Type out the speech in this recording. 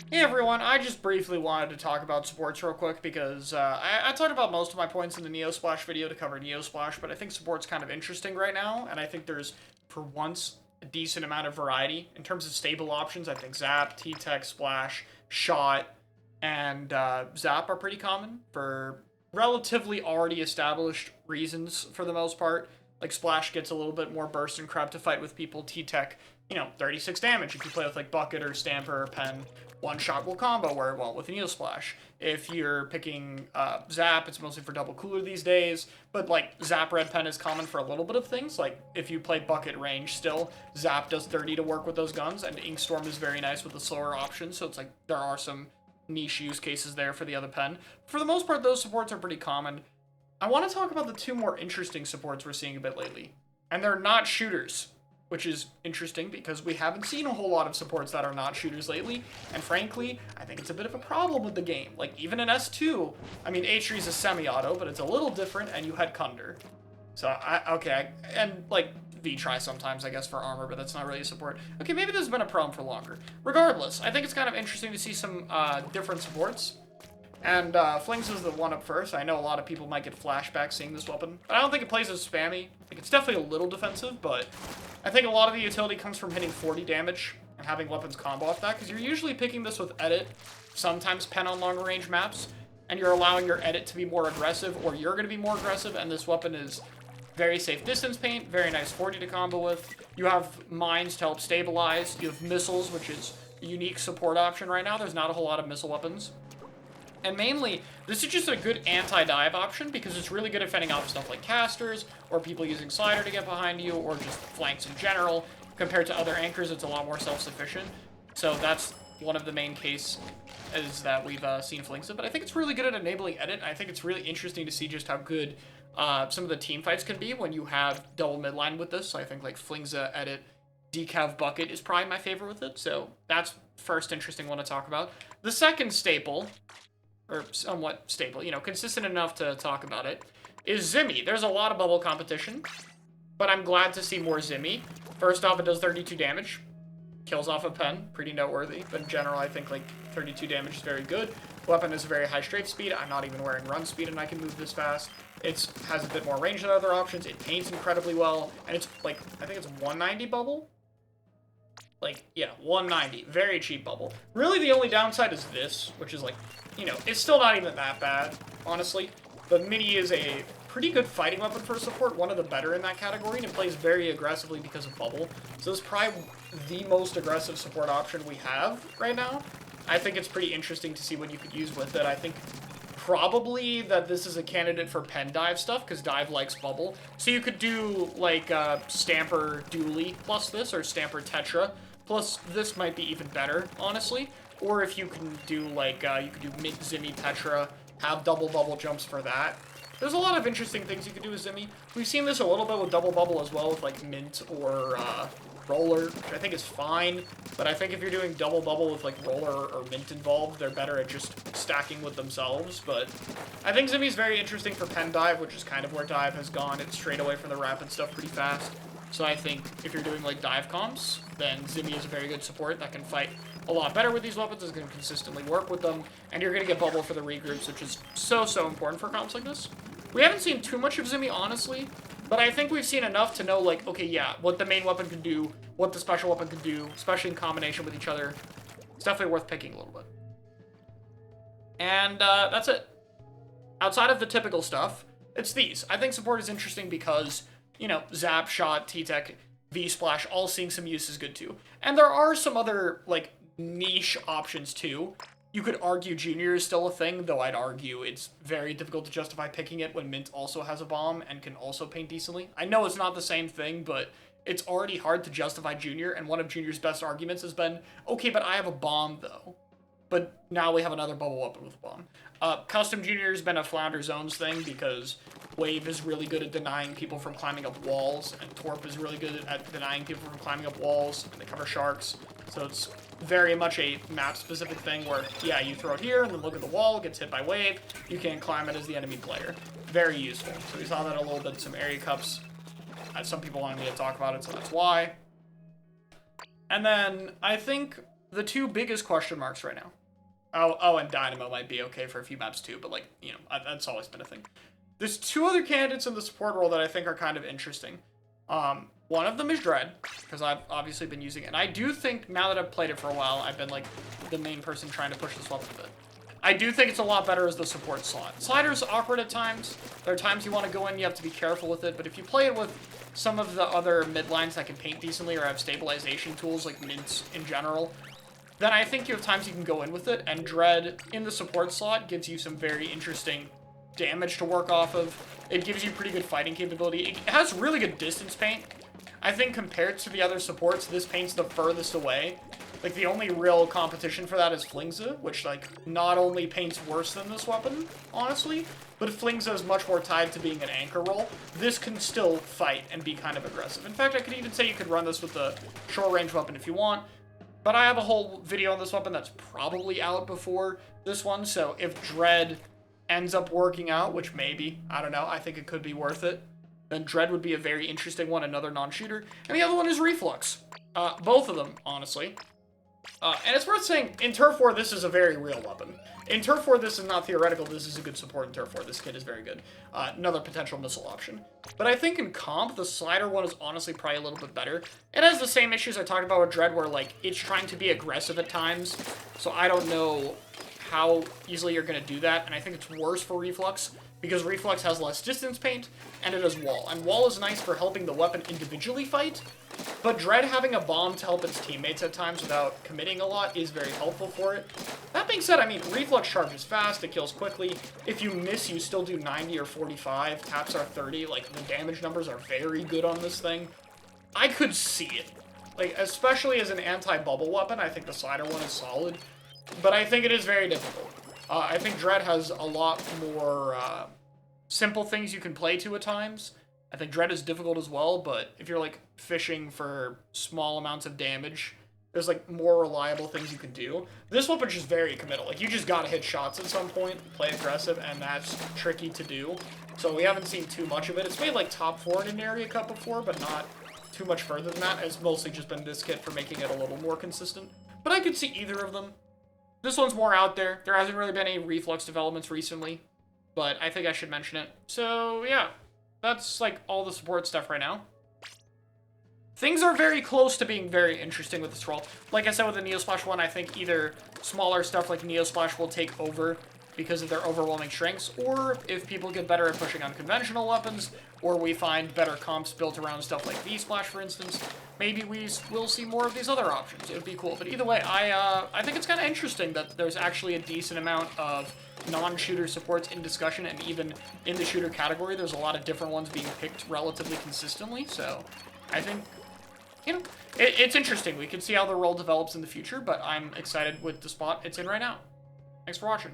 Hey everyone, I just briefly wanted to talk about supports real quick because I talked about most of my points in the Neo Splash video to cover Neo Splash, but I think support's kind of interesting right now, and I think there's, for once, a decent amount of variety. In terms of stable options, I think Zap, T-Tech, Splash, Shot, and Zap are pretty common for relatively already established reasons for the most part. Like Splash gets a little bit more burst and crap to fight with people. T-Tech, 36 damage if you play with like Bucket or Stamper or Pen. One shot will combo where it won't with Neo Splash. If you're picking Zap, it's mostly for double cooler these days. But like Zap Red Pen is common for a little bit of things. Like if you play Bucket range still, Zap does 30 to work with those guns, and Inkstorm is very nice with the slower options. So it's like there are some niche use cases there for the other pen. For the most part, those supports are pretty common. I want to talk about the two more interesting supports we're seeing a bit lately. And they're not shooters, which is interesting because we haven't seen a whole lot of supports that are not shooters lately. And frankly, I think it's a bit of a problem with the game. Like, even in S2, I mean, H3 is a semi-auto, but it's a little different, and you had Kunder. So, and like, V-try sometimes, I guess, for armor, but that's not really a support. Okay, maybe this has been a problem for longer. Regardless, I think it's kind of interesting to see some different supports. And Flings is the one up first. I know a lot of people might get flashbacks seeing this weapon, but I don't think it plays as spammy. Like, it's definitely a little defensive, but I think a lot of the utility comes from hitting 40 damage and having weapons combo off that, because you're usually picking this with edit, sometimes pen on longer range maps, and you're allowing your edit to be more aggressive, or you're going to be more aggressive, and this weapon is very safe distance paint, very nice 40 to combo with. You have mines to help stabilize. You have missiles, which is a unique support option right now. There's not a whole lot of missile weapons. And mainly, this is just a good anti-dive option because it's really good at fending off stuff like casters, or people using slider to get behind you, or just flanks in general. Compared to other anchors, it's a lot more self-sufficient. So that's one of the main cases that we've seen Flings of. But I think it's really good at enabling edit. I think it's really interesting to see just how good some of the team fights can be when you have double midline with this. So I think like Flingza edit, Decav Bucket is probably my favorite with it. So that's first interesting one to talk about. The second staple, or somewhat stable, consistent enough to talk about it, is Zimmy. There's a lot of bubble competition, but I'm glad to see more Zimmy. First off, it does 32 damage. Kills off a pen, pretty noteworthy, but in general, I think like 32 damage is very good. Weapon is very high strafe speed. I'm not even wearing run speed and I can move this fast. It has a bit more range than other options. It paints incredibly well, and it's like, I think it's 190 bubble? Like, yeah, 190. Very cheap bubble. Really, the only downside is this, which is like, it's still not even that bad, honestly. But Mini is a pretty good fighting weapon for support, one of the better in that category, and it plays very aggressively because of bubble. So it's probably the most aggressive support option we have right now. I think it's pretty interesting to see what you could use with it. I think probably that this is a candidate for pen dive stuff, because dive likes bubble. So you could do, like, Stamper Dually plus this, or Stamper Tetra. Plus, this might be even better, honestly. Or if you can do, like, you could do Mint Zimmy Tetra, have double bubble jumps for that. There's a lot of interesting things you could do with Zimmy. We've seen this a little bit with double bubble as well, with, like, Mint or, Roller, which I think is fine. But I think if you're doing double bubble with, like, Roller or Mint involved, they're better at just stacking with themselves. But I think Zimmy's very interesting for pen dive, which is kind of where dive has gone. It's straight away from the rapid stuff pretty fast. So I think if you're doing, like, dive comps, then Zimmy is a very good support that can fight a lot better with these weapons, is going to consistently work with them, and you're going to get bubble for the regroups, which is so important for comps like this. We haven't seen too much of Zimmy, honestly, but I think we've seen enough to know, like, okay, yeah, what the main weapon can do, what the special weapon can do, especially in combination with each other. It's definitely worth picking a little bit. And that's it. Outside of the typical stuff, it's these. I think support is interesting because, Zap, Shot, T-Tech, V-Splash, all seeing some use is good too. And there are some other, like, niche options too. You could argue Junior is still a thing, though I'd argue it's very difficult to justify picking it when Mint also has a bomb and can also paint decently. I know it's not the same thing, but it's already hard to justify Junior, and one of Junior's best arguments has been, okay, but I have a bomb, though. But now we have another bubble weapon with a bomb. Custom Junior has been a Flounder Zones thing because Wave is really good at denying people from climbing up walls, and Torp is really good at denying people from climbing up walls, and they cover sharks. So it's very much a map-specific thing where, yeah, you throw it here, and then look at the wall, gets hit by Wave, you can't climb it as the enemy player. Very useful. So we saw that a little bit in some area cups. Some people wanted me to talk about it, so that's why. And then I think the two biggest question marks right now. Oh, and Dynamo might be okay for a few maps too, but like, you know, that's always been a thing. There's two other candidates in the support role that I think are kind of interesting. One of them is Dread, because I've obviously been using it. And I do think, now that I've played it for a while, I've been, like, the main person trying to push this weapon a bit. I do think it's a lot better as the support slot. Slider's awkward at times. There are times you want to go in, you have to be careful with it. But if you play it with some of the other mid lines that can paint decently or have stabilization tools, like mids in general, then I think you have times you can go in with it. And Dread in the support slot gives you some very interesting damage to work off of. It gives you pretty good fighting capability. It has really good distance paint. I think compared to the other supports, this paint's the furthest away. Like, the only real competition for that is Flingza, which, like, not only paints worse than this weapon, honestly, but Flingza is much more tied to being an anchor role. This can still fight and be kind of aggressive. In fact, I could even say you could run this with the short-range weapon if you want, but I have a whole video on this weapon that's probably out before this one, so if Dread ends up working out, which maybe, I don't know, I think it could be worth it, then Dread would be a very interesting one, another non-shooter. And the other one is Reflux. Both of them, honestly. And it's worth saying, in Turf War, this is a very real weapon. In Turf War, this is not theoretical, this is a good support in Turf War. This kit is very good. Another potential missile option. But I think in comp, the Slider one is honestly probably a little bit better. It has the same issues I talked about with Dread, where, like, it's trying to be aggressive at times. So I don't know how easily you're going to do that, and I think it's worse for Reflux, because Reflux has less distance paint, and it has Wall. And Wall is nice for helping the weapon individually fight, but Dread having a bomb to help its teammates at times without committing a lot is very helpful for it. That being said, I mean, Reflux charges fast, it kills quickly. If you miss, you still do 90 or 45, taps are 30, like, the damage numbers are very good on this thing. I could see it. Like, especially as an anti-bubble weapon, I think the Slider one is solid, but I think it is very difficult. I think Dread has a lot more simple things you can play to at times. I think Dread is difficult as well, but if you're, like, fishing for small amounts of damage, there's, like, more reliable things you can do. This weapon's just very committal. Like, you just gotta hit shots at some point, play aggressive, and that's tricky to do. So we haven't seen too much of it. It's made, like, top 4 in an area cup before, but not too much further than that. It's mostly just been this kit for making it a little more consistent. But I could see either of them. This one's more out there. There hasn't really been any Reflux developments recently, but I think I should mention it. So, yeah, that's, like, all the support stuff right now. Things are very close to being very interesting with this role. Like I said with the Neosplash one, I think either smaller stuff like Neosplash will take over because of their overwhelming strengths, or if people get better at pushing unconventional weapons, or we find better comps built around stuff like V-Splash, for instance, maybe will see more of these other options. It would be cool. But either way, I think it's kind of interesting that there's actually a decent amount of non-shooter supports in discussion, and even in the shooter category, there's a lot of different ones being picked relatively consistently, so I think, you know, it's interesting. We can see how the role develops in the future, but I'm excited with the spot it's in right now. Thanks for watching.